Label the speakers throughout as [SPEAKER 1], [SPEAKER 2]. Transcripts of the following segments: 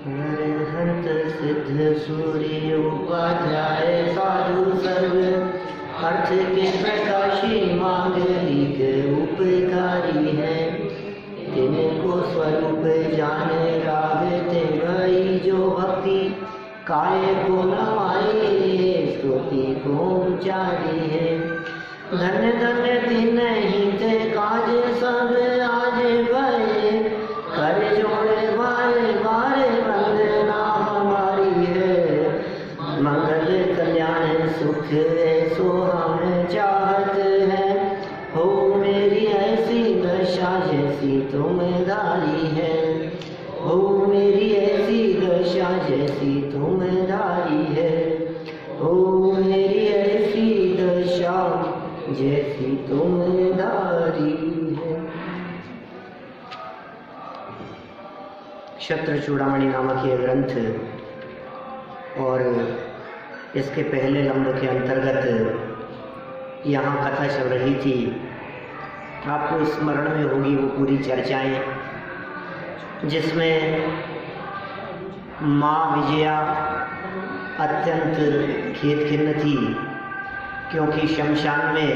[SPEAKER 1] हंत सिद्ध सूर्य उपाध्याय साधु सर्व अर्थ के प्रकाशी मांगलिक उपकारी है। तिनको स्वरूप जाने रागते भई जो भक्ति काय को नवाए स्तुति को ऊंचाई है। धन्य धन्य तिन्हि ते काज सब आज भये कर जोड़े बारे बारे वंदना हमारी है। मंगल कल्याण सुख ऐसो हम चाहत है। हो मेरी ऐसी दशा जैसी तुम धारी है। हो मेरी ऐसी दशा जैसी तुम धारी है। हो मेरी ऐसी दशा जैसी तुम धारी है। शत्रचूड़ामणि नामक ये ग्रंथ और इसके पहले लंब के अंतर्गत यहाँ कथा चल रही थी। आपको स्मरण में होगी वो पूरी चर्चाएं, जिसमें माँ विजया अत्यंत खेदखिन्न थी, क्योंकि शमशान में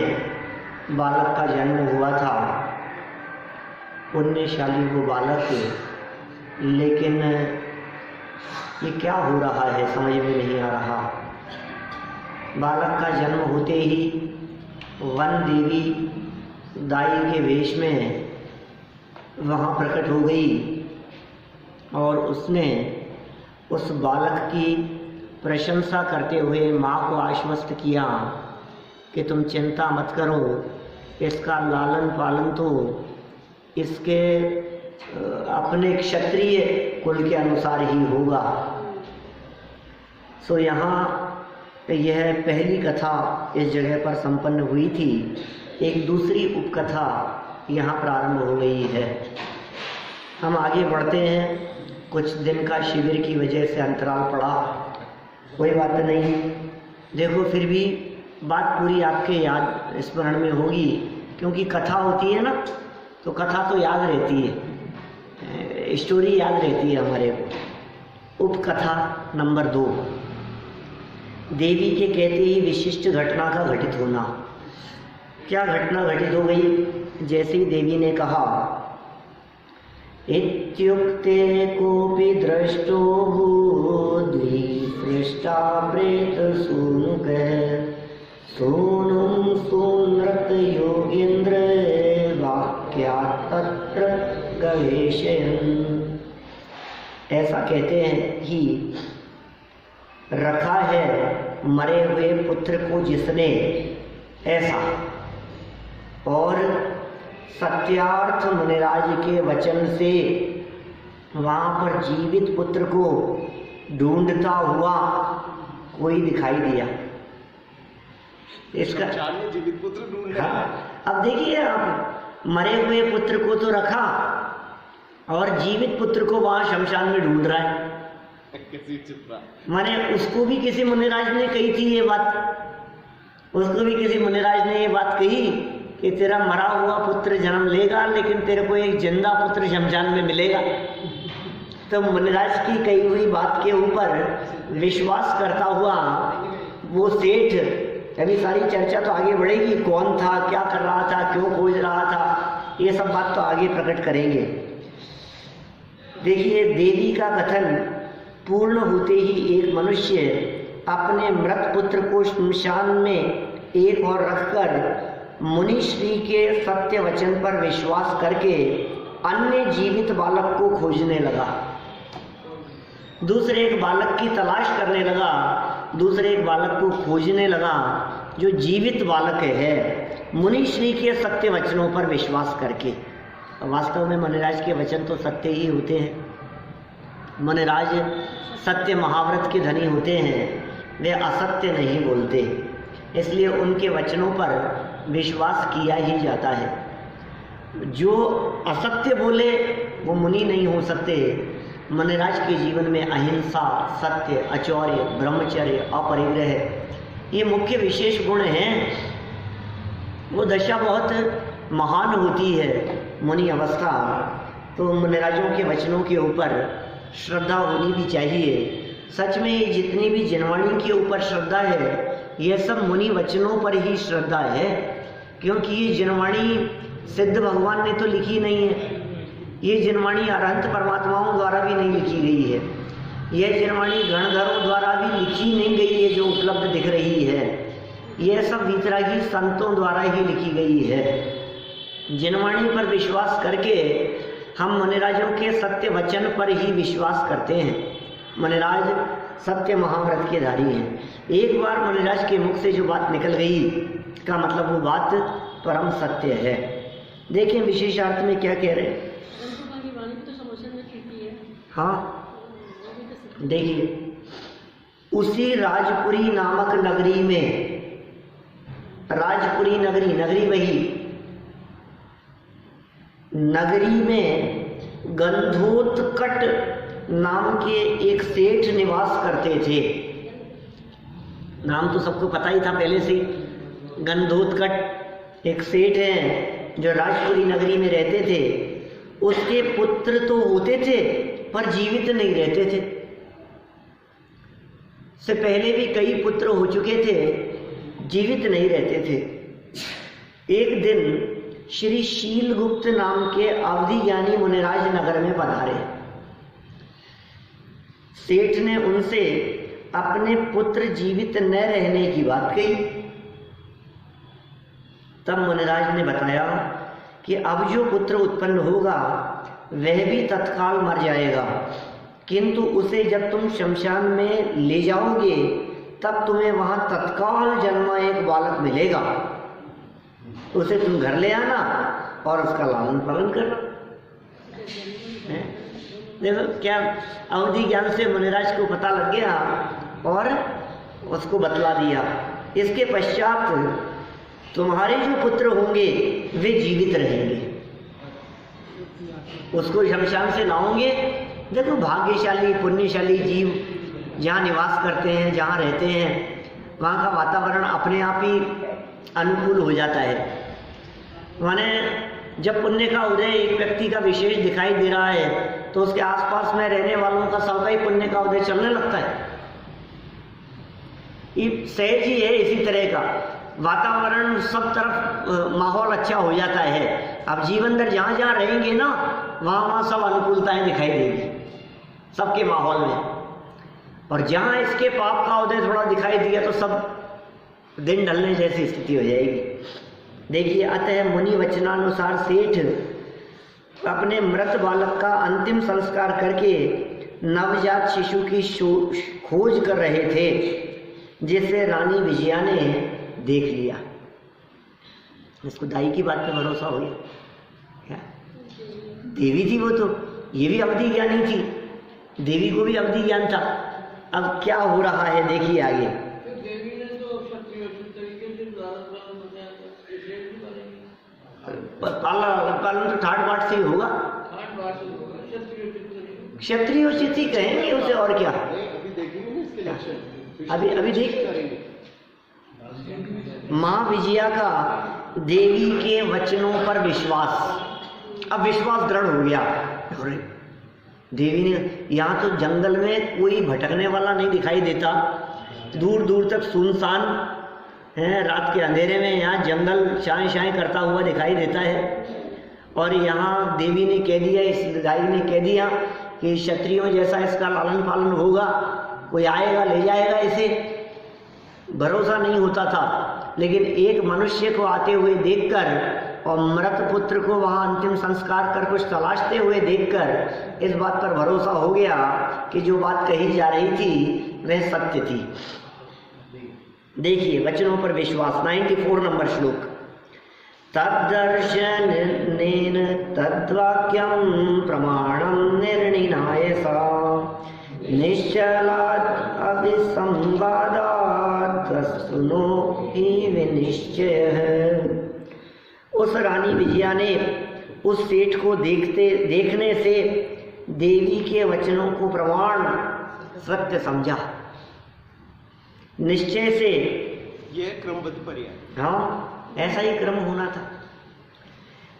[SPEAKER 1] बालक का जन्म हुआ था। पुण्यशाली वो बालक, लेकिन ये क्या हो रहा है समझ में नहीं आ रहा। बालक का जन्म होते ही वन देवी दाई के वेश में वहाँ प्रकट हो गई और उसने उस बालक की प्रशंसा करते हुए माँ को आश्वस्त किया कि तुम चिंता मत करो, इसका लालन पालन तो इसके अपने क्षत्रिय कुल के अनुसार ही होगा। सो यहाँ यह पहली कथा इस जगह पर संपन्न हुई थी। एक दूसरी उपकथा यहाँ प्रारंभ हो गई है। हम आगे बढ़ते हैं। कुछ दिन का शिविर की वजह से अंतराल पड़ा, कोई बात नहीं। देखो फिर भी बात पूरी आपके याद स्मरण में होगी, क्योंकि कथा होती है ना, तो कथा तो याद रहती है, स्टोरी याद रहती है हमारे को। उपकथा नंबर 2, देवी के कहते ही विशिष्ट घटना का घटित होना। क्या घटना घटित हो गई? जैसे ही देवी ने कहा, इत्युक्ते कोपि दृष्टो द्विपृष्टा प्रेत सूनुकः सूनुं सूनृत योगीन्द्र वाक्यात् तत्र गवेषयन्। ऐसा कहते हैं कि रखा है मरे हुए पुत्र को जिसने, ऐसा, और सत्यार्थ मुनिराज के वचन से वहाँ पर जीवित पुत्र को ढूंढता हुआ कोई दिखाई दिया। इसका
[SPEAKER 2] जीवित पुत्र ढूंढ रहा है।
[SPEAKER 1] अब देखिए, आप मरे हुए पुत्र को तो रखा और जीवित पुत्र को वहाँ शमशान में ढूंढ रहा है। माने उसको भी किसी मुनिराज ने कही थी ये बात, उसको भी किसी मुनिराज ने ये बात कही कि तेरा मरा हुआ पुत्र जन्म लेगा, लेकिन तेरे को एक जिंदा पुत्र शमशान में मिलेगा। तो मुनिराज की कही हुई बात के ऊपर विश्वास करता हुआ वो सेठ, अभी सारी चर्चा तो आगे बढ़ेगी, कौन था, क्या कर रहा था, क्यों खोज रहा था, ये सब बात तो आगे प्रकट करेंगे। देखिए, देवी का कथन पूर्ण होते ही एक मनुष्य अपने मृत पुत्र को शमशान में एक और रखकर मुनि श्री के सत्य वचन पर विश्वास करके अन्य जीवित बालक को खोजने लगा। दूसरे एक बालक की तलाश करने लगा, दूसरे एक बालक को खोजने लगा जो जीवित बालक है, मुनि श्री के सत्य वचनों पर विश्वास करके। वास्तव में मुनिराज के वचन तो सत्य ही होते हैं। मुनिराज सत्य महाव्रत के धनी होते हैं, वे असत्य नहीं बोलते, इसलिए उनके वचनों पर विश्वास किया ही जाता है। जो असत्य बोले वो मुनि नहीं हो सकते। मुनिराज के जीवन में अहिंसा, सत्य, अचौर्य, ब्रह्मचर्य, अपरिग्रह ये मुख्य विशेष गुण हैं। वो दशा बहुत महान होती है मुनि अवस्था। तो मुनिराजों के वचनों के ऊपर श्रद्धा होनी भी चाहिए। सच में ये जितनी भी जिनवाणी के ऊपर श्रद्धा है, ये सब मुनि वचनों पर ही श्रद्धा है, क्योंकि ये जिनवाणी सिद्ध भगवान ने तो लिखी नहीं है, ये जिनवाणी अरहंत परमात्माओं द्वारा भी नहीं लिखी गई है, यह जिनवाणी गणधरों द्वारा भी लिखी नहीं गई है जो उपलब्ध दिख रही है, यह सब वितरागी संतों द्वारा ही लिखी गई है। जिनवाणी पर विश्वास करके हम मुनिराजों के सत्य वचन पर ही विश्वास करते हैं। मुनिराज सत्य महाव्रत के धारी हैं। एक बार मुनिराज के मुख से जो बात निकल गई का मतलब वो बात परम सत्य है। देखिए विशेषार्थ में क्या कह रहे हैं। हाँ देखिए, उसी राजपुरी नामक नगरी में, राजपुरी नगरी, नगरी वही, नगरी में गंधोत्कट नाम के एक सेठ निवास करते थे। नाम तो सबको पता ही था पहले से। गंधोत्कट एक सेठ हैं जो राजपुरी नगरी में रहते थे। उसके पुत्र तो होते थे पर जीवित नहीं रहते थे। से पहले भी कई पुत्र हो चुके थे, जीवित नहीं रहते थे। एक दिन श्री शीलगुप्त नाम के अवधि ज्ञानी मुनिराज नगर में पधारे। सेठ ने उनसे अपने पुत्र जीवित न रहने की बात कही। तब मुनिराज ने बताया कि अब जो पुत्र उत्पन्न होगा वह भी तत्काल मर जाएगा, किंतु उसे जब तुम शमशान में ले जाओगे तब तुम्हें वहां तत्काल जन्मा एक बालक मिलेगा। उसे तुम घर ले आना और उसका लालन पालन करना। देखो क्या अवधि ज्ञान से मुनिराज को पता लग गया और उसको बतला दिया। इसके पश्चात तुम्हारे जो पुत्र होंगे वे जीवित रहेंगे। उसको शमशान से लाओगे। देखो भाग्यशाली पुण्यशाली जीव जहाँ निवास करते हैं, जहाँ रहते हैं, वहाँ का वातावरण अपने आप ही अनुकूल हो जाता है। माने जब पुण्य का उदय एक व्यक्ति का विशेष दिखाई दे रहा है तो उसके आसपास में रहने वालों का सबका ही पुण्य का उदय चलने लगता है। ये सहज ही है। इसी तरह का वातावरण सब तरफ माहौल अच्छा हो जाता है। अब जीवन भर जहाँ जहाँ रहेंगे ना वहाँ वहाँ सब अनुकूलताएं दिखाई देगी सबके माहौल में। और जहाँ इसके पाप का उदय थोड़ा दिखाई दिया तो सब दिन ढलने जैसी स्थिति हो जाएगी। देखिए, अतः मुनि वचनानुसार सेठ अपने मृत बालक का अंतिम संस्कार करके नवजात शिशु की खोज कर रहे थे, जिसे रानी विजया ने देख लिया। इसको दाई की बात पे भरोसा हो गया। क्या देवी थी वो, तो ये भी अवधि ज्ञानी थी, देवी को भी अवधि ज्ञान था। अब क्या हो रहा है देखिए आगे। पालन तो ठाट बाट से ही होगा, क्षत्रिय उचित ही कहेंगे उसे, और क्या। अभी देखिए, माँ विजया का देवी के वचनों पर विश्वास, अब विश्वास दृढ़ हो गया। देवी ने, यहाँ तो जंगल में कोई भटकने वाला नहीं दिखाई देता, दूर दूर तक सुनसान है। रात के अंधेरे में यहाँ जंगल शाएं शाएं करता हुआ दिखाई देता है। और यहाँ देवी ने कह दिया, इस दाई ने कह दिया कि क्षत्रियों जैसा इसका लालन पालन होगा, कोई आएगा ले जाएगा इसे। भरोसा नहीं होता था, लेकिन एक मनुष्य को आते हुए देखकर और मृत पुत्र को वहाँ अंतिम संस्कार कर कुछ तलाशते हुए देखकर इस बात पर भरोसा हो गया कि जो बात कही जा रही थी वह सत्य थी। देखिए वचनों पर विश्वास, 94 नंबर श्लोक। तद्दर्शनेन तद्वाक्यं प्रमाणं निर्णिनाय सा निश्चलात् अभिसंवादात् सुनो हि विनिश्चयः। उस रानी विजया ने उस सेठ को देखने से देवी के वचनों को प्रमाण सत्य समझा। निश्चय से,
[SPEAKER 2] यह क्रमबद्ध पर्याय।
[SPEAKER 1] हाँ, ऐसा ही क्रम होना था।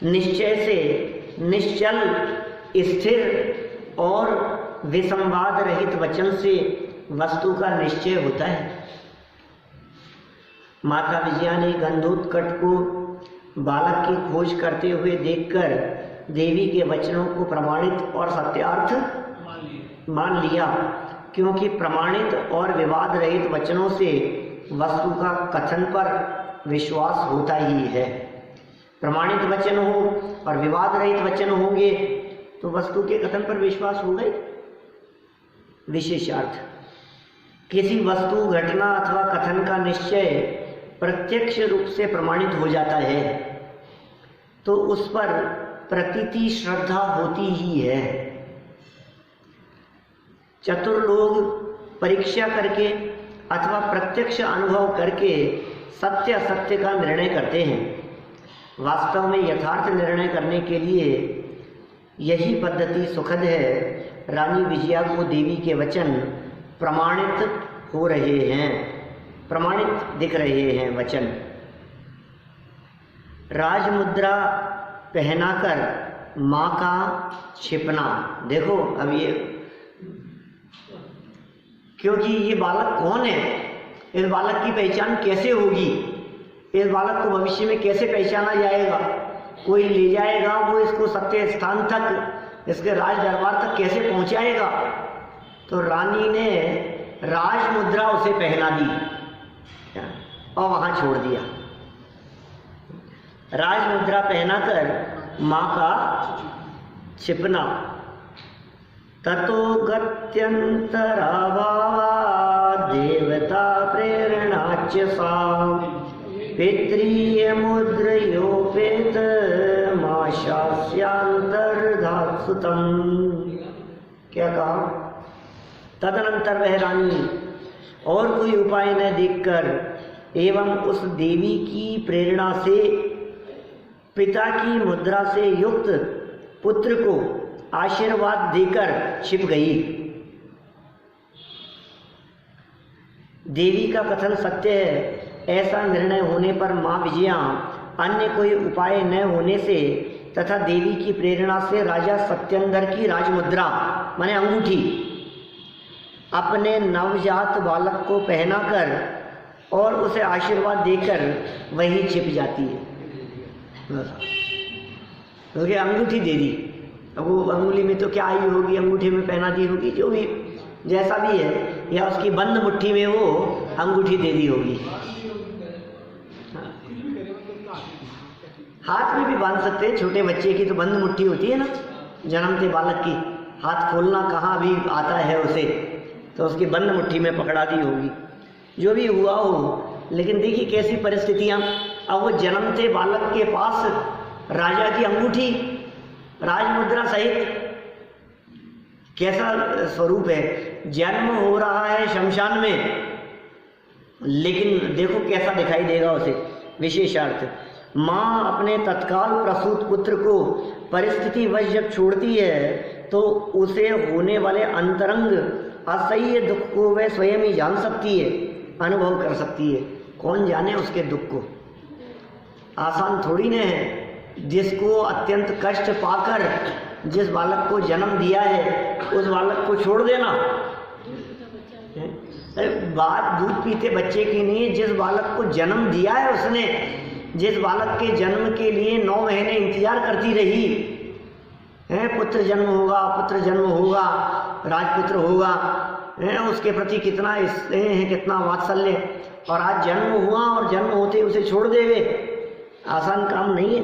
[SPEAKER 1] निश्चय से निश्चल, स्थिर और विसंवाद रहित वचन से वस्तु का निश्चय होता है। माता विजया ने गंधोत्कट को बालक की खोज करते हुए देखकर देवी के वचनों को प्रमाणित और सत्यार्थ मान लिया, क्योंकि प्रमाणित और विवाद रहित वचनों से वस्तु का कथन पर विश्वास होता ही है। प्रमाणित वचन हो और विवाद रहित वचन होंगे तो वस्तु के कथन पर विश्वास होगा ही। विशेषार्थ, किसी वस्तु, घटना अथवा कथन का निश्चय प्रत्यक्ष रूप से प्रमाणित हो जाता है तो उस पर प्रतीति श्रद्धा होती ही है। चतुर लोग परीक्षा करके अथवा प्रत्यक्ष अनुभव करके सत्य असत्य का निर्णय करते हैं। वास्तव में यथार्थ निर्णय करने के लिए यही पद्धति सुखद है। रानी विजया को देवी के वचन प्रमाणित हो रहे हैं, प्रमाणित दिख रहे हैं वचन। राजमुद्रा पहनाकर माँ का छिपना, देखो अब ये, क्योंकि ये बालक कौन है, इस बालक की पहचान कैसे होगी, इस बालक को भविष्य में कैसे पहचाना जाएगा, कोई ले जाएगा वो इसको सत्य स्थान तक, इसके राज दरबार तक कैसे पहुंचाएगा। तो रानी ने राजमुद्रा उसे पहना दी और वहां छोड़ दिया। राजमुद्रा पहनाकर माँ का छिपना। ततो गत्यंतराभावा देवता प्रेरणाच सा पितृय मुद्रयोपेत माशास्यांतर्धात्सुतम्। क्या कहा? तदनंतर वह रानी और कोई उपाय न देखकर एवं उस देवी की प्रेरणा से पिता की मुद्रा से युक्त पुत्र को आशीर्वाद देकर छिप गई। देवी का कथन सत्य है ऐसा निर्णय होने पर माँ विजया अन्य कोई उपाय न होने से तथा देवी की प्रेरणा से राजा सत्येंद्र की राजमुद्रा माने अंगूठी अपने नवजात बालक को पहनाकर और उसे आशीर्वाद देकर वही छिप जाती है। क्योंकि अंगूठी दे दी, अब वो अंगुली में तो क्या आई होगी, अंगूठी में पहना दी होगी, जो भी जैसा भी है, या उसकी बंद मुट्ठी में वो अंगूठी दे दी होगी। हाथ में भी बांध सकते हैं, छोटे बच्चे की तो बंद मुट्ठी होती है ना, जन्मते बालक की, हाथ खोलना कहाँ भी आता है उसे, तो उसकी बंद मुट्ठी में पकड़ा दी होगी। जो भी हुआ हो, लेकिन देखिए कैसी परिस्थितियां। अब वो जन्मते बालक के पास राजा की अंगूठी राजमुद्रा सहित, कैसा स्वरूप है। जन्म हो रहा है शमशान में, लेकिन देखो कैसा दिखाई देगा उसे। विशेषार्थ, माँ अपने तत्काल प्रसूत पुत्र को परिस्थिति वश जब छोड़ती है तो उसे होने वाले अंतरंग असह्य दुख को वह स्वयं ही जान सकती है, अनुभव कर सकती है। कौन जाने उसके दुख को, आसान थोड़ी न है। जिसको अत्यंत कष्ट पाकर जिस बालक को जन्म दिया है उस बालक को छोड़ देना, बात दूध पीते बच्चे की नहीं है। जिस बालक को जन्म दिया है उसने, जिस बालक के जन्म के लिए 9 महीने इंतजार करती रही है, पुत्र जन्म होगा, पुत्र जन्म होगा, राजपुत्र होगा, उसके प्रति कितना स्नेह है, कितना वात्सल्य, और आज जन्म हुआ और जन्म होते उसे छोड़ देवे, आसान काम नहीं है।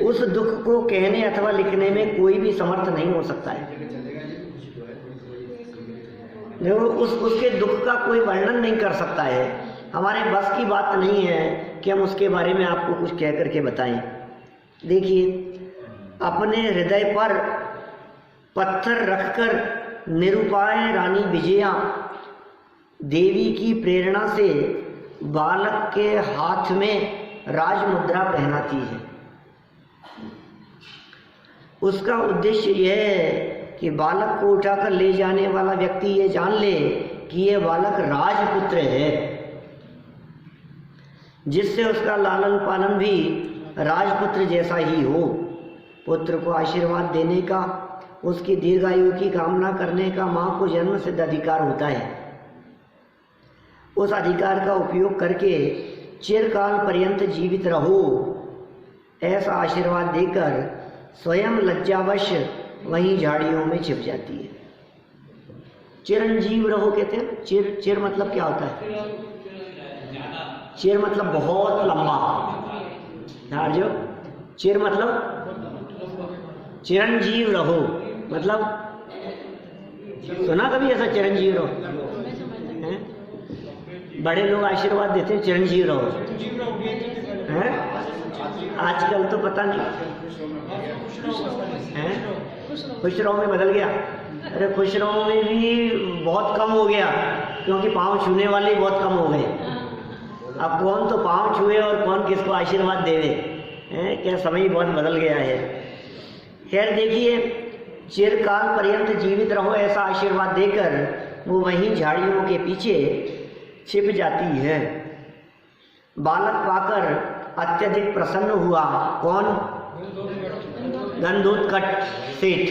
[SPEAKER 1] उस दुख को कहने अथवा लिखने में कोई भी समर्थ नहीं हो सकता है। देखो उसके दुख का कोई वर्णन नहीं कर सकता है। हमारे बस की बात नहीं है कि हम उसके बारे में आपको कुछ कह करके बताएं। देखिए, अपने हृदय पर पत्थर रखकर निरुपाय रानी विजया देवी की प्रेरणा से बालक के हाथ में राजमुद्रा पहनाती है। उसका उद्देश्य यह है कि बालक को उठाकर ले जाने वाला व्यक्ति ये जान ले कि यह बालक राजपुत्र है, जिससे उसका लालन पालन भी राजपुत्र जैसा ही हो। पुत्र को आशीर्वाद देने का उसकी दीर्घायु की कामना करने का माँ को जन्म सिद्ध अधिकार होता है। उस अधिकार का उपयोग करके चिरकाल पर्यंत जीवित रहो, ऐसा आशीर्वाद देकर स्वयं लज्जावश वहीं झाड़ियों में छिप जाती है। चिरंजीव रहो कहते हैं। चिर मतलब क्या होता है? चिर मतलब बहुत लंबा। जो चिर मतलब चिरंजीव रहो, मतलब सुना कभी ऐसा चिरंजीव रहो? बड़े लोग आशीर्वाद देते हैं चिरंजीव रहो, हैं? आजकल तो पता नहीं है, खुश रहो में बदल गया। अरे खुश रहो में भी बहुत कम हो गया, क्योंकि पाँव छूने वाले बहुत कम हो गए। अब कौन तो पाँव छुए और कौन किसको आशीर्वाद देवे, हैं? क्या समय बहुत बदल गया है। खैर देखिए, चिरकाल पर्यंत जीवित रहो ऐसा आशीर्वाद देकर वो वहीं झाड़ियों के पीछे छिप जाती है। बालक पाकर अत्यधिक प्रसन्न हुआ। कौन? गंधोत्कच सेठ।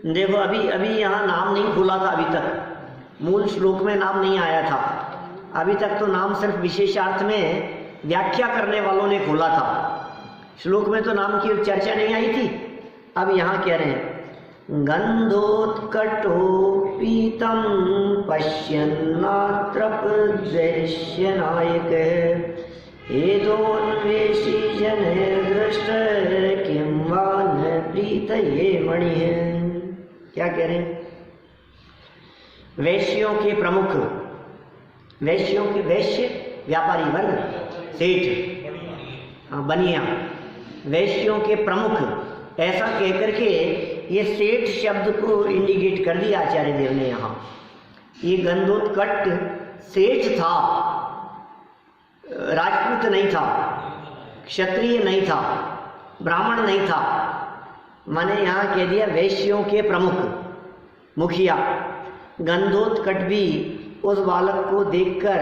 [SPEAKER 1] देखो अभी यहाँ नाम नहीं खुला था, अभी तक मूल श्लोक में नाम नहीं आया था। अभी तक तो नाम सिर्फ विशेषार्थ में व्याख्या करने वालों ने खोला था। श्लोक में तो नाम की चर्चा नहीं आई थी। अब यहाँ कह रहे हैं, गंधोत्कटो पीतम पश्यन्नात्र दृश्यनायक हेदोन्वेषी जनैर्दृष्ट किं वा न प्रीतये मणिः। क्या कह रहे हैं? वैश्यों के प्रमुख, वैश्य व्यापारी वर्ग, सेठ, बनिया, वैश्यों के प्रमुख, ऐसा कहकर के ये सेठ शब्द को इंडिकेट कर दिया आचार्य देव ने यहाँ। ये गंधोत्कच सेठ था, राजपूत नहीं था, क्षत्रिय नहीं था, ब्राह्मण नहीं था। माने यहाँ कह दिया वैश्यों के प्रमुख, मुखिया। गंधोत्कच भी उस बालक को देखकर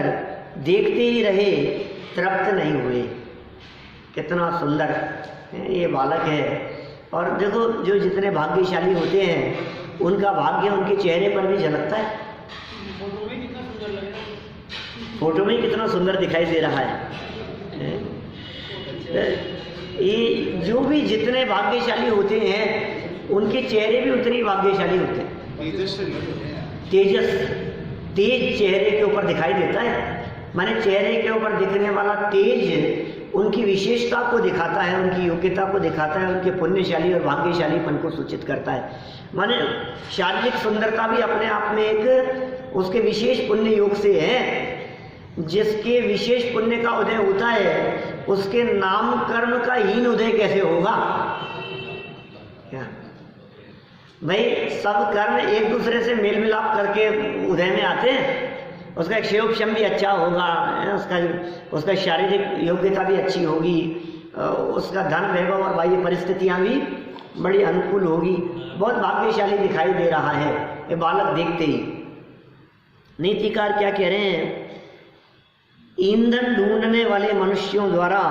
[SPEAKER 1] देखते ही रहे, तृप्त नहीं हुए। कितना सुंदर ये बालक है। और देखो जो जितने भाग्यशाली होते हैं उनका भाग्य उनके चेहरे पर भी झलकता है। फोटो में कितना सुंदर दिखाई दे रहा है। ये जो भी जितने भाग्यशाली होते हैं उनके चेहरे भी उतने ही भाग्यशाली होते हैं। तेज चेहरे के ऊपर दिखाई देता है। माने चेहरे के ऊपर दिखने वाला तेज उनकी विशेषता को दिखाता है, उनकी योग्यता को दिखाता है, उनके पुण्यशाली और भाग्यशालीपन को सूचित करता है। माने शारीरिक सुंदरता भी अपने आप में एक उसके विशेष पुण्य योग से है। जिसके विशेष पुण्य का उदय होता है उसके नाम कर्म का हीन उदय कैसे होगा? क्या भाई, सब कर्म एक दूसरे से मेल मिलाप करके उदय में आते हैं। उसका क्षेयोक्षम भी अच्छा होगा, उसका शारीरिक योग्यता भी अच्छी होगी, उसका धन वैभव और बाह्य परिस्थितियां भी बड़ी अनुकूल होगी। बहुत भाग्यशाली दिखाई दे रहा है ये बालक देखते ही। नीतिकार क्या कह रहे हैं? ईंधन ढूंढने वाले मनुष्यों द्वारा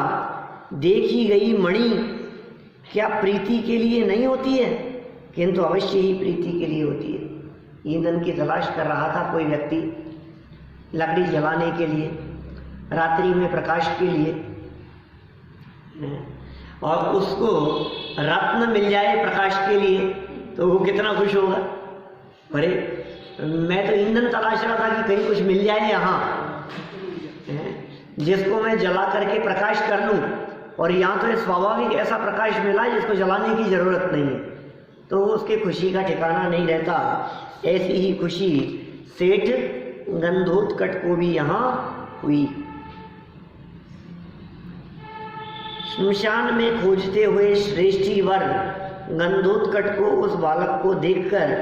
[SPEAKER 1] देखी गई मणि क्या प्रीति के लिए नहीं होती है? किंतु अवश्य ही प्रीति के लिए होती है। ईंधन की तलाश कर रहा था कोई व्यक्ति, लकड़ी जलाने के लिए, रात्रि में प्रकाश के लिए, और उसको रत्न मिल जाए प्रकाश के लिए तो वो कितना खुश होगा। अरे मैं तो ईंधन तलाश रहा था कि कहीं कुछ मिल जाए यहाँ जिसको मैं जला करके प्रकाश कर लूं, और यहाँ तो स्वाभाविक ऐसा प्रकाश मिला जिसको जलाने की जरूरत नहीं है, तो उसके खुशी का ठिकाना नहीं रहता। ऐसी ही खुशी सेठ गंधोत्कच को भी यहाँ हुई। श्मशान में खोजते हुए श्रेष्ठी वर गंधोत्कच को उस बालक को देखकर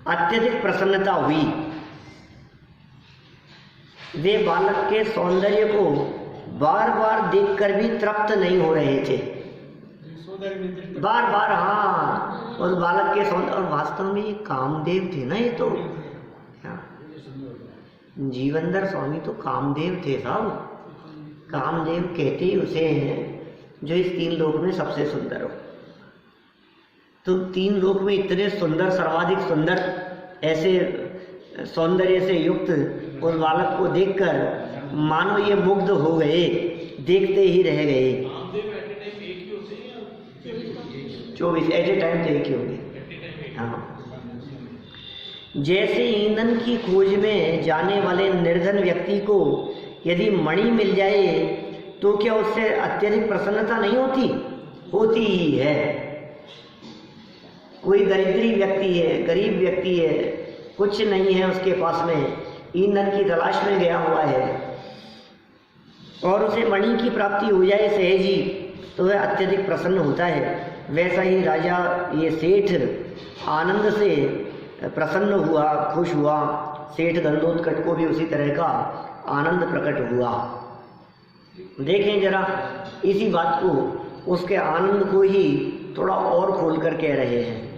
[SPEAKER 1] अत्यधिक प्रसन्नता हुई। वे बालक के सौंदर्य को बार बार देखकर भी तृप्त नहीं हो रहे थे। बार बार हाँ, उस बालक के सौंदर्य, और वास्तव में ये कामदेव थे ना। ये तो जीवनधर स्वामी तो कामदेव थे साहब। कामदेव कहते ही उसे हैं जो इस 3 लोक में सबसे सुंदर हो। तो 3 लोक में इतने सुंदर, सर्वाधिक सुंदर, ऐसे सौंदर्य से युक्त उस बालक को देखकर मानो ये मुग्ध हो गए, देखते ही रह गए। 24 एट ए टाइम तो एक ही होंगे। हाँ, जैसे ईंधन की खोज में जाने वाले निर्धन व्यक्ति को यदि मणि मिल जाए तो क्या उससे अत्यधिक प्रसन्नता नहीं होती? होती ही है। कोई दरिद्री व्यक्ति है, गरीब व्यक्ति है, कुछ नहीं है उसके पास में, ईंधन की तलाश में गया हुआ है और उसे मणि की प्राप्ति हो जाए सहज ही, तो वह अत्यधिक प्रसन्न होता है। वैसा ही राजा ये सेठ आनंद से प्रसन्न हुआ, खुश हुआ। सेठ गंधोत्कच को भी उसी तरह का आनंद प्रकट हुआ। देखें जरा इसी बात को, उसके आनंद को ही थोड़ा और खोल कर कह रहे हैं।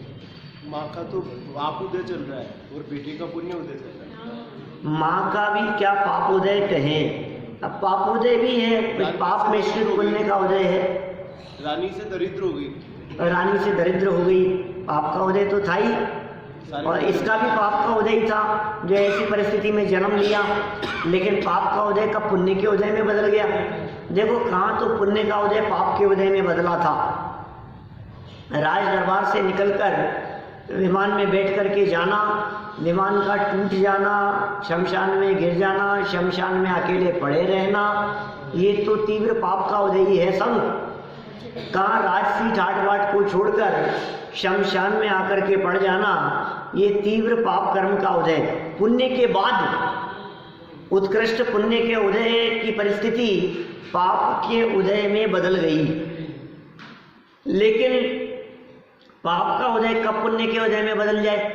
[SPEAKER 2] माँ का तो पाप उदय चल रहा है और बेटी का पुण्य उदय चल रहा है।
[SPEAKER 1] माँ का भी क्या पापोदय कहें, अब पापोदय भी है, कुछ पाप मिश्रित पुण्य का उदय है।
[SPEAKER 2] रानी से दरिद्र हो गई,
[SPEAKER 1] रानी से दरिद्र हो गई, पाप का उदय तो था ही, और इसका भी पाप का उदय ही था जो ऐसी परिस्थिति में जन्म लिया। लेकिन पाप का उदय कब पुण्य के उदय में बदल गया? देखो कहाँ तो पुण्य का उदय पाप के उदय में बदला था। राज दरबार से निकलकर विमान में बैठ कर के जाना, विमान का टूट जाना, शमशान में गिर जाना, शमशान में अकेले पड़े रहना, ये तो तीव्र पाप का उदय ही है सब। कहाँ राजसी ठाट बाट को छोड़कर शमशान में आकर के पड़ जाना, ये तीव्र पाप कर्म का उदय। पुण्य के बाद उत्कृष्ट पुण्य के उदय की परिस्थिति पाप के उदय में बदल गई। लेकिन पाप का उदय कब पुण्य के उदय में बदल जाए,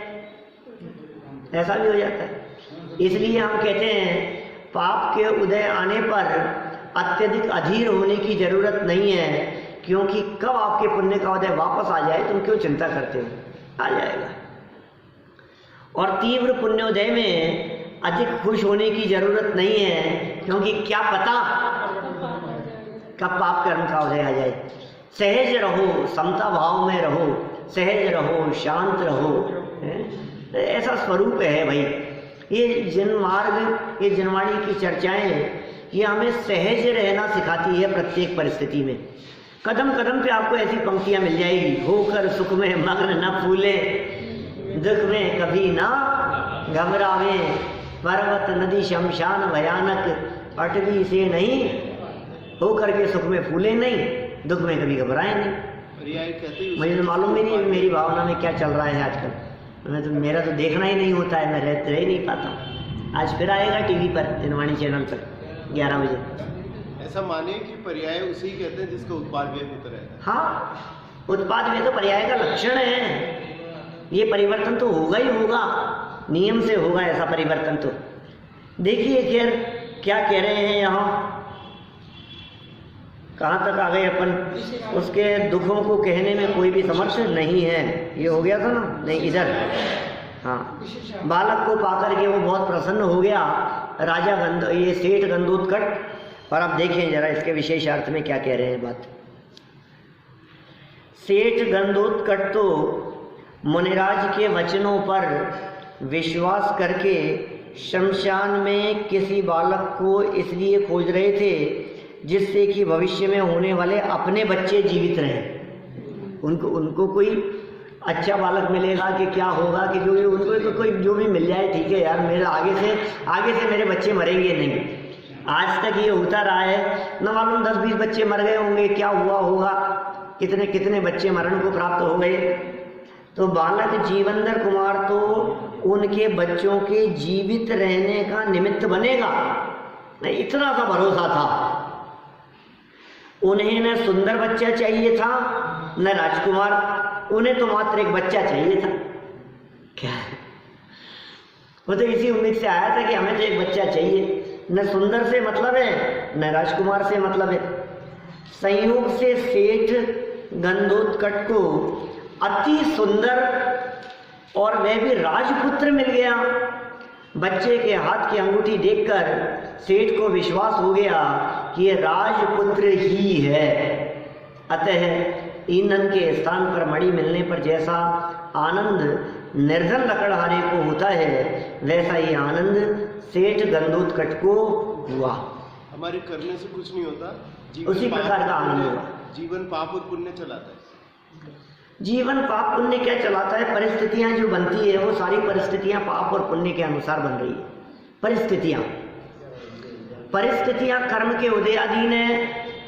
[SPEAKER 1] ऐसा भी हो जाता है। इसलिए हम कहते हैं पाप के उदय आने पर अत्यधिक अधीर होने की जरूरत नहीं है, क्योंकि कब आपके पुण्य का उदय वापस आ जाए तुम क्यों चिंता करते हो, आ जाएगा। और तीव्र पुण्योदय में अधिक खुश होने की जरूरत नहीं है, क्योंकि क्या पता कब पाप कर्म का उदय आ जाए। सहज रहो, समता भाव में रहो, सहज रहो, शांत रहो, ऐसा स्वरूप है भाई। ये जिन मार्ग, ये जिनवाणी की चर्चाएं, ये हमें सहज रहना सिखाती है प्रत्येक परिस्थिति में। कदम कदम पे आपको ऐसी पंक्तियां मिल जाएगी, होकर सुख में मग्न न फूले, दुख में कभी ना घबरावे, पर्वत नदी शमशान भयानक, अटवी से नहीं, होकर के सुख में फूले नहीं, दुख में कभी घबराए नहीं। मुझे तो मालूम ही नहीं मेरी भावना में क्या चल रहा है आजकल। मेरा तो देखना ही नहीं होता है, मैं रह ही नहीं पाता हूँ। आज फिर आएगा टीवी पर, जिनवाणी चैनल पर 11 बजे।
[SPEAKER 2] ऐसा माने कि पर्याय उसी कहते हैं जिसका उत्पाद व्यय होता रहता है।
[SPEAKER 1] हाँ, उत्पाद व्यय तो पर्याय का लक्षण है। ये परिवर्तन तो होगा ही होगा, नियम से होगा ऐसा परिवर्तन। तो देखिए खैर क्या कह रहे हैं यहाँ, कहाँ तक आ गए अपन। उसके दुखों को कहने में कोई भी समर्थ नहीं है, ये हो गया था ना, नहीं इधर। हाँ, बालक को पाकर के वो बहुत प्रसन्न हो गया राजा ये सेठ गंधोत्कच। और अब देखें जरा इसके विशेष अर्थ में क्या कह रहे हैं बात। सेठ गंधोत्कच तो मुनिराज के वचनों पर विश्वास करके शमशान में किसी बालक को इसलिए खोज रहे थे जिससे कि भविष्य में होने वाले अपने बच्चे जीवित रहें। उनको कोई अच्छा बालक मिलेगा कि क्या होगा कि जो उनको तो कोई जो भी मिल जाए, ठीक है यार, मेरे आगे से मेरे बच्चे मरेंगे नहीं। आज तक ये होता रहा है, न मालूम 10-20 बच्चे मर गए होंगे, क्या हुआ होगा, कितने कितने बच्चे मरण को प्राप्त हो गए। तो बालक जीवंदर कुमार तो उनके बच्चों के जीवित रहने का निमित्त बनेगा, इतना सा भरोसा था। उन्हें न सुंदर बच्चा चाहिए था न राजकुमार, उन्हें तो मात्र एक बच्चा चाहिए था। क्या वो तो इसी उम्मीद से आया था कि हमें तो एक बच्चा चाहिए। न सुंदर से मतलब है न राजकुमार से मतलब है। संयोग से सेठ गंधोत्कच को अति सुंदर और वह भी राजपुत्र मिल गया। बच्चे के हाथ की अंगूठी देखकर सेठ को विश्वास हो गया कि ये राजपुत्र ही है। अतः ईंधन के स्थान पर मणि मिलने पर जैसा आनंद निर्धन लकड़हारे को होता है, वैसा ही आनंद सेठ गंधोत्कच को हुआ।
[SPEAKER 2] हमारे करने से कुछ नहीं होता,
[SPEAKER 1] उसी प्रकार का आनंद हुआ।
[SPEAKER 2] जीवन पाप और पुण्य चलाता है।
[SPEAKER 1] जीवन पाप पुण्य क्या चलाता है? परिस्थितियां जो बनती है वो सारी परिस्थितियां पाप और पुण्य के अनुसार बन रही है। परिस्थितियां कर्म के उदयाधीन है,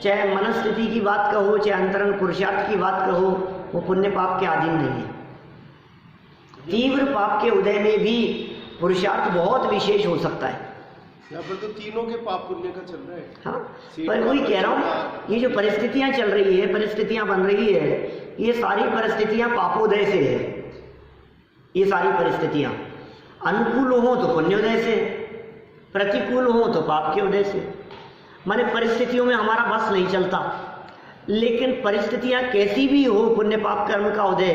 [SPEAKER 1] चाहे मनस्थिति की बात कहो, चाहे अंतरंग पुरुषार्थ की बात कहो, वो पुण्य पाप के अधीन नहीं है। तीव्र पाप के उदय में भी पुरुषार्थ बहुत विशेष हो सकता है।
[SPEAKER 2] यहाँ पर तो तीनों के पाप पुण्य का चल रहा है।
[SPEAKER 1] हाँ, पर वही कह रहा हूँ, ये जो परिस्थितियां चल रही है, परिस्थितियां बन रही है, ये सारी परिस्थितियां पापोदय से है। ये सारी परिस्थितियां अनुकूल हो तो पुण्योदय से, प्रतिकूल हो तो पाप के उदय से। माने परिस्थितियों में हमारा बस नहीं चलता, लेकिन परिस्थितियां कैसी भी हो, पुण्य पाप कर्म का उदय,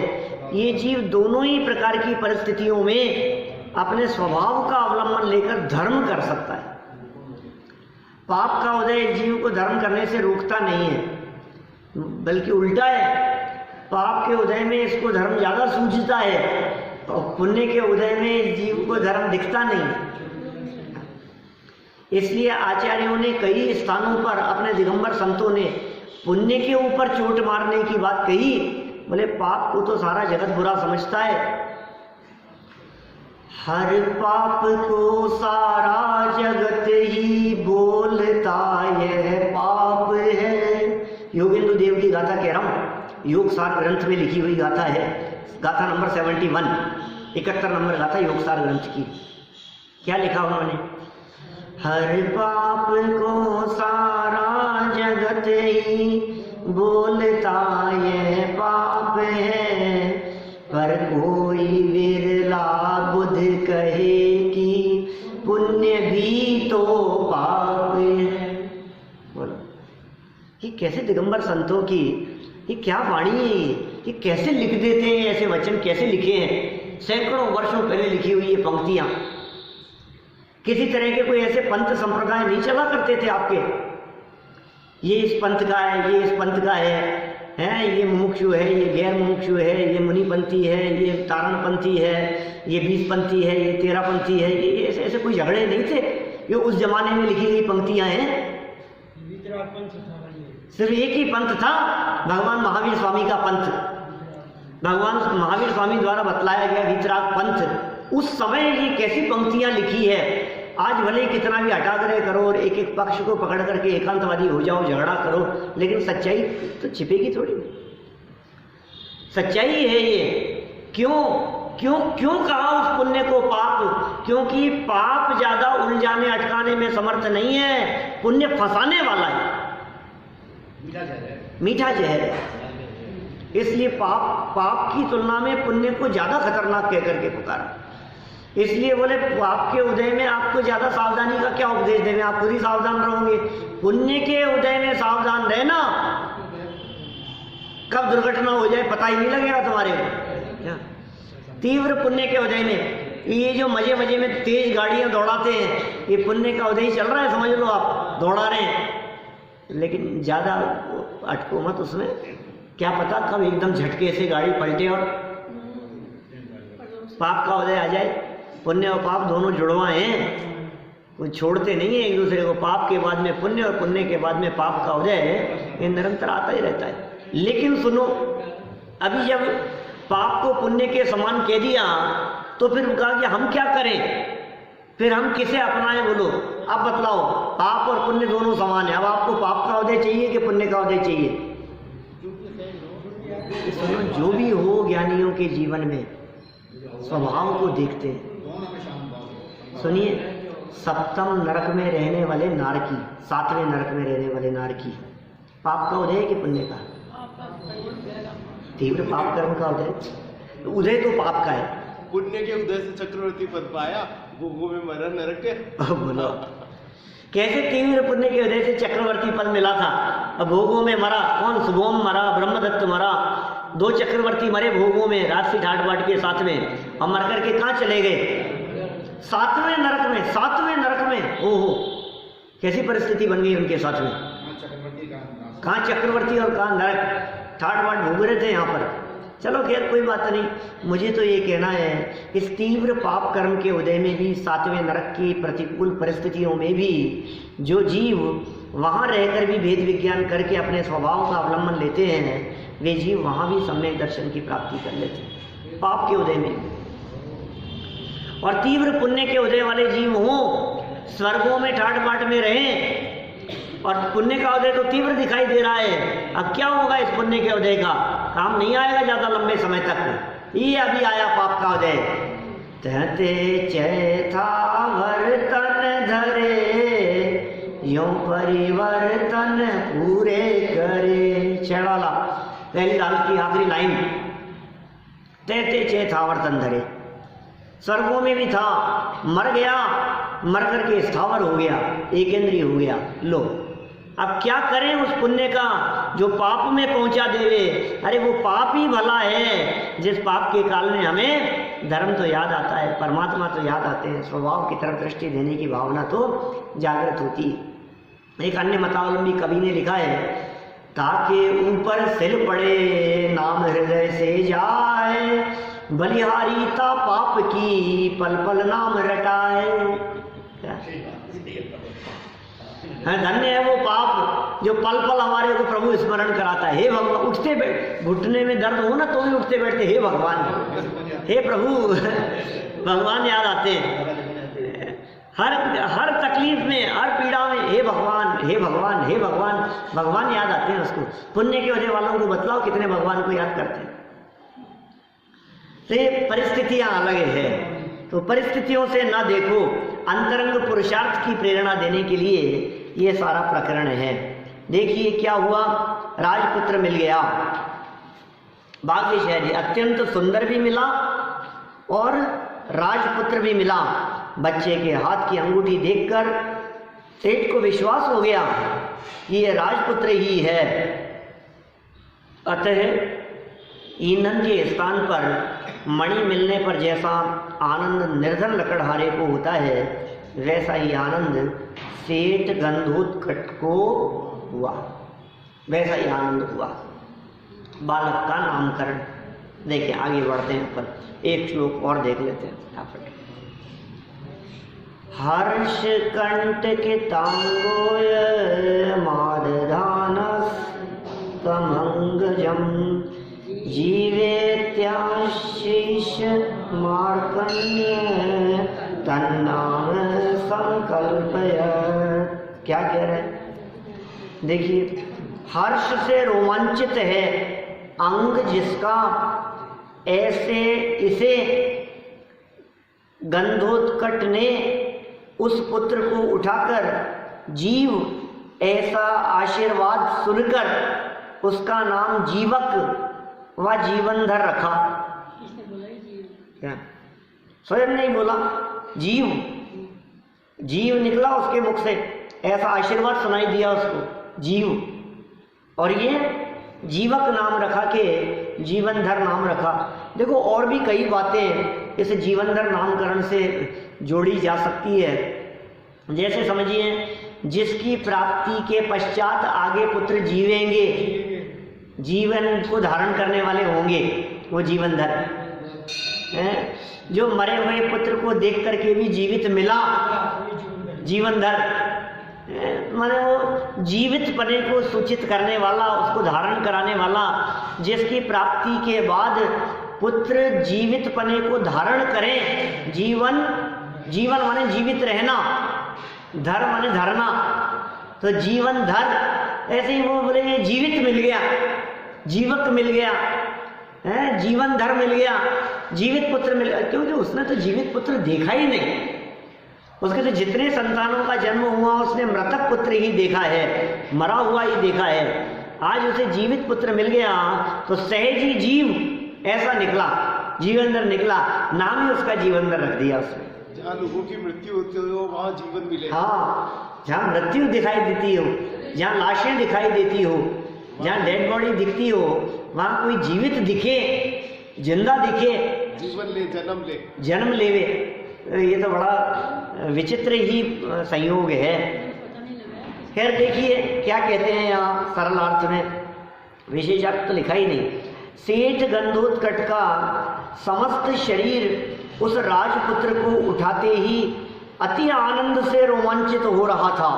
[SPEAKER 1] ये जीव दोनों ही प्रकार की परिस्थितियों में अपने स्वभाव का अवलंबन लेकर धर्म कर सकता है। पाप का उदय जीव को धर्म करने से रोकता नहीं है, बल्कि उल्टा है, पाप के उदय में इसको धर्म ज्यादा सूझता है और पुण्य के उदय में जीव को धर्म दिखता नहीं। इसलिए आचार्यों ने कई स्थानों पर, अपने दिगंबर संतों ने पुण्य के ऊपर चोट मारने की बात कही। बोले पाप को तो सारा जगत बुरा समझता है, हर पाप को सारा जगत ही बोलता यह पाप है। योगेंद्र देव की गाथा कह रहा हूँ, योग सार ग्रंथ में लिखी हुई गाथा है, गाथा नंबर 71, 71 नंबर गाथा योग सार ग्रंथ की। क्या लिखा उन्होंने? हर पाप को सारा जगत ही बोलता यह पाप है, पर कोई विरला बुध कहे कि पुण्य भी तो पाप है। बोलो, ये कैसे दिगंबर संतों की, ये क्या वाणी है, ये कैसे लिख देते हैं, ऐसे वचन कैसे लिखे हैं, सैकड़ों वर्षों पहले लिखी हुई ये पंक्तियां। किसी तरह के कोई ऐसे पंथ संप्रदाय नहीं चला करते थे आपके, ये इस पंथ का है, ये इस पंथ का है, ये मुमुक्षु है, ये गैर मुमुक्षु है, ये मुनिपंथी है, ये तारणपंथी है, ये 20पंथी है, ये 13पंथी है, ये ऐसे कोई झगड़े नहीं थे। ये उस जमाने में लिखी गई पंक्तियां हैं। सिर्फ एक ही पंथ था, भगवान महावीर स्वामी का पंथ, भगवान महावीर स्वामी द्वारा बतलाया गया वीतराग पंथ। उस समय ये कैसी पंक्तियां लिखी है। आज भले कितना भी हटागरे करो और एक एक पक्ष को पकड़ करके एकांतवादी हो जाओ, झगड़ा करो, लेकिन सच्चाई तो छिपेगी थोड़ी। सच्चाई है ये। क्यों क्यों क्यों कहा उस पुण्य को पाप? क्योंकि पाप ज्यादा उलझाने अटकाने में समर्थ नहीं है, पुण्य फंसाने वाला है, मीठा जहर है। इसलिए पाप की तुलना में पुण्य को ज्यादा खतरनाक कह करके पुकारा। इसलिए बोले पाप के उदय में आपको ज्यादा सावधानी का क्या उपदेश देंगे, आप खुद ही सावधान रहोगे। पुण्य के उदय में सावधान रहना, कब दुर्घटना हो जाए पता ही नहीं लगेगा तुम्हारे को। क्या तीव्र पुण्य के उदय में, ये जो मजे मजे में तेज गाड़ियां दौड़ाते हैं, ये पुण्य का उदय चल रहा है, समझ लो आप, दौड़ा रहे हैं, लेकिन ज्यादा अटको मत उसमें। क्या पता कब एकदम झटके से गाड़ी पलटे और पाप का उदय आ जाए। पुण्य और पाप दोनों जुड़वा हैं, वो छोड़ते नहीं है एक दूसरे को। पाप के बाद में पुण्य और पुण्य के बाद में पाप का उदय है, ये निरंतर आता ही रहता है। लेकिन सुनो, अभी जब पाप को पुण्य के समान कह दिया तो फिर कहा कि हम क्या करें, फिर हम किसे अपनाएं? बोलो अब बतलाओ। पाप और पुण्य दोनों समान है, अब आपको पाप का उदय चाहिए कि पुण्य का उदय चाहिए? सुनो, जो भी हो ज्ञानियों के जीवन में स्वभाव को देखते हैं। सुनिए, सप्तम नरक में रहने वाले नारकी, 7वें नरक में रहने वाले नारकी, पाप का उदय कि पुण्य का? तीव्र पाप कर्म का उदय। उदय तो पाप का है।
[SPEAKER 2] पुण्य के उदय से चक्रवर्ती पद पाया, भोगों में मरा नरक के।
[SPEAKER 1] बोलो कैसे तीव्र पुण्य के उदय से चक्रवर्ती पद मिला था, अब भोगों में मरा। कौन? शुभोम मरा, ब्रह्मदत्त मरा, 2 चक्रवर्ती मरे भोगों में, राजसी ठाट बाट के साथ में, और मर करके कहाँ चले गए? 7वें नरक में। 7वें नरक में, ओहो, कैसी परिस्थिति बन गई उनके साथ में, कहाँ चक्रवर्ती और कहाँ नरक, ठाट बाट भूग रहे थे यहाँ पर। चलो खैर कोई बात नहीं, मुझे तो ये कहना है इस तीव्र पाप कर्म के उदय में भी, सातवें नरक की प्रतिकूल परिस्थितियों में भी जो जीव वहाँ रहकर भी भेद विज्ञान करके अपने स्वभाव का अवलंबन लेते हैं, वे जीव वहाँ भी सम्यक दर्शन की प्राप्ति कर लेते हैं पाप के उदय में। और तीव्र पुण्य के उदय वाले जीव हों, स्वर्गों में ठाट बाट में रहें, और पुण्य का उदय तो तीव्र दिखाई दे रहा है। अब क्या होगा इस पुण्य के उदय का, काम नहीं आएगा ज्यादा लंबे समय तक। ये अभी आया पाप का उदय। तहते चैथावर तन धरे, यों परिवर्तन पूरे करे। छह वाला पहली राग की आखिरी लाइन, तहते चैथावर तन धरे, स्वर्गों में भी था, मर गया, मर करके स्थावर हो गया, एकेंद्रीय हो गया। लो अब क्या करें उस पुण्य का जो पाप में पहुंचा देवे। अरे वो पाप ही भला है जिस पाप के काल में हमें धर्म तो याद आता है, परमात्मा तो याद आते हैं, स्वभाव की तरफ दृष्टि देने की भावना तो जागृत होती है। एक अन्य मतावलंबी कवि ने लिखा है, ताके ऊपर सिल पड़े नाम हृदय से जाए, बलिहारीता पाप की पल पल नाम रटाए। धन्य है वो पाप जो पल पल हमारे को प्रभु स्मरण कराता है। हे भगवान, उठते बैठ, घुटने में दर्द हो ना तो भी उठते बैठते हे भगवान, हे प्रभु, भगवान याद आते हैं। हर तकलीफ में, हर पीड़ा में हे भगवान, हे भगवान, हे भगवान, भगवान याद आते हैं उसको। पुण्य के होने वालों को बतलाओ कितने भगवान को याद करते हैं। तो ये परिस्थितियां अलग है, तो परिस्थितियों से ना देखो, अंतरंग पुरुषार्थ की प्रेरणा देने के लिए ये सारा प्रकरण है। देखिए क्या हुआ, राजपुत्र मिल गया, भाग्यशाली, अत्यंत सुंदर भी मिला और राजपुत्र भी मिला। बच्चे के हाथ की अंगूठी देखकर सेठ को विश्वास हो गया कि ये राजपुत्र ही है। अतः ईंधन के स्थान पर मणि मिलने पर जैसा आनंद निर्धन लकड़हारे को होता है, वैसा ही आनंद सेठ गंधोत्कट को हुआ, वैसा ही आनंद हुआ। बालक का नामकरण। देखिए आगे बढ़ते हैं, पर एक श्लोक और देख लेते हैं फटाफट। हर्ष कंटकितांगोय मादधानस तमंगजम जीवेत्याशीष मार्कण्य तन्नाम संकल्पय। क्या कह रहे हैं, देखिए, हर्ष से रोमांचित है अंग जिसका, ऐसे इसे गंधोत्कट ने उस पुत्र को उठाकर जीव ऐसा आशीर्वाद सुनकर उसका नाम जीवक व जीवनधर रखा। क्या स्वयं नहीं बोला, जीव, जीव निकला उसके मुख से, ऐसा आशीर्वाद सुनाई दिया उसको जीव, और ये जीवक नाम रखा के जीवनधर नाम रखा। देखो और भी कई बातें इस जीवनधर नामकरण से जोड़ी जा सकती है। जैसे समझिए, जिसकी प्राप्ति के पश्चात आगे पुत्र जीवेंगे, जीवन को धारण करने वाले होंगे, वो जीवनधर है। जो मरे हुए पुत्र को देख करके भी जीवित मिला, जीवनधर, माने वो जीवित पने को सूचित करने वाला, उसको धारण कराने वाला। जिसकी प्राप्ति के बाद पुत्र जीवित पने को धारण करें, जीवन, जीवन माने जीवित रहना, धर माने धरना, तो जीवन धर। ऐसे ही वो बोले जीवित मिल गया, जीवक मिल गया है, जीवन धर मिल गया, जीवित पुत्र मिल गया, क्योंकि उसने तो जीवित पुत्र देखा ही नहीं। उसके तो जितने संतानों का जन्म हुआ उसने मृतक पुत्र ही देखा है, मरा हुआ ही देखा है। आज उसे जीवित पुत्र मिल गया तो सहज ही जीव ऐसा निकला, जीवनधर निकला, नाम ही उसका जीवनधर रख दिया उसने।
[SPEAKER 2] जहाँ लोगों की मृत्यु होती हो वहाँ जीवन मिले।
[SPEAKER 1] हाँ, जहाँ मृत्यु दिखाई देती हो, जहाँ लाशें दिखाई देती हो, जहाँ डेड बॉडी दिखती हो, वहाँ कोई जीवित दिखे, जिंदा दिखे,
[SPEAKER 2] जीवन ले, जन्म ले,
[SPEAKER 1] जन्म लेवे। ये तो बड़ा विचित्र ही संयोग है। खैर देखिए क्या कहते हैं यहाँ सरल अर्थ में, विशेष अर्थ तो लिखा ही नहीं। सेठ गंधोत्कट का समस्त शरीर उस राजपुत्र को उठाते ही अति आनंद से रोमांचित हो रहा था।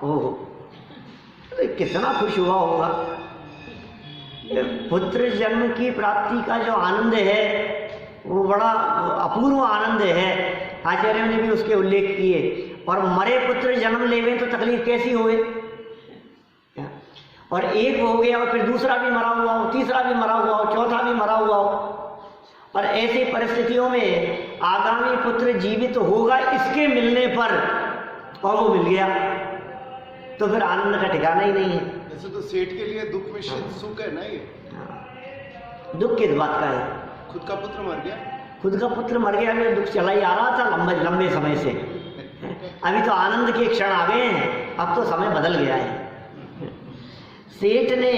[SPEAKER 1] ओहो, कितना खुश हुआ होगा। पुत्र जन्म की प्राप्ति का जो आनंद है वो बड़ा अपूर्व आनंद है। आचार्यों ने भी उसके उल्लेख किए। और मरे पुत्र जन्म लेवे तो तकलीफ कैसी होए, और एक हो गया और फिर दूसरा भी मरा हुआ हो, तीसरा भी मरा हुआ हो, चौथा भी मरा हुआ हो, और ऐसी परिस्थितियों में आगामी पुत्र जीवित होगा इसके मिलने पर, और वो मिल गया तो फिर आनंद का ठिकाना ही नहीं है।
[SPEAKER 2] ऐसे तो सेठ के लिए दुख में सुख है ना ये।
[SPEAKER 1] दुख किस बात का है?
[SPEAKER 2] खुद का पुत्र मर गया,
[SPEAKER 1] खुद का पुत्र मर गया, मेरा दुख चला ही आ रहा था लंबे समय से। अभी तो आनंद के क्षण आ गए हैं, अब तो समय बदल गया है। सेठ ने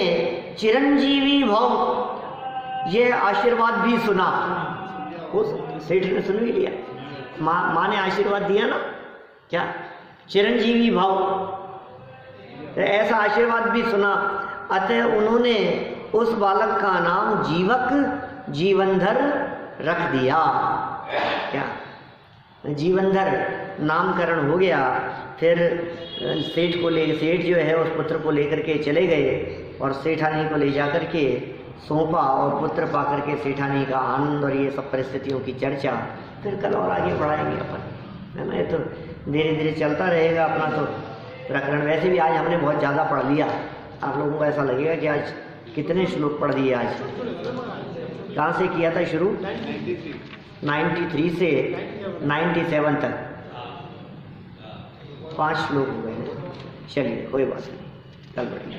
[SPEAKER 1] चिरंजीवी भव यह आशीर्वाद भी सुना। उस सेठ ने सुन भी लिया, माँ ने आशीर्वाद दिया ना, क्या चिरंजीवी भव, ऐसा आशीर्वाद भी सुना। अतः उन्होंने उस बालक का नाम जीवक जीवनधर रख दिया। क्या जीवनधर नामकरण हो गया। फिर सेठ जो है उस पुत्र को लेकर के चले गए और सेठानी को ले जाकर के सौंपा, और पुत्र पाकर के सेठानी का आनंद और ये सब परिस्थितियों की चर्चा फिर कल और आगे बढ़ाएंगे अपन, है ना। ये तो धीरे धीरे चलता रहेगा अपना तो प्रकरण। वैसे भी आज हमने बहुत ज़्यादा पढ़ लिया, आप लोगों को ऐसा लगेगा कि आज कितने श्लोक पढ़ दिए। आज कहाँ से किया था शुरू? 93 से 97 तक 5 श्लोक हो गए। चलिए कोई बात नहीं, कल बढ़िया।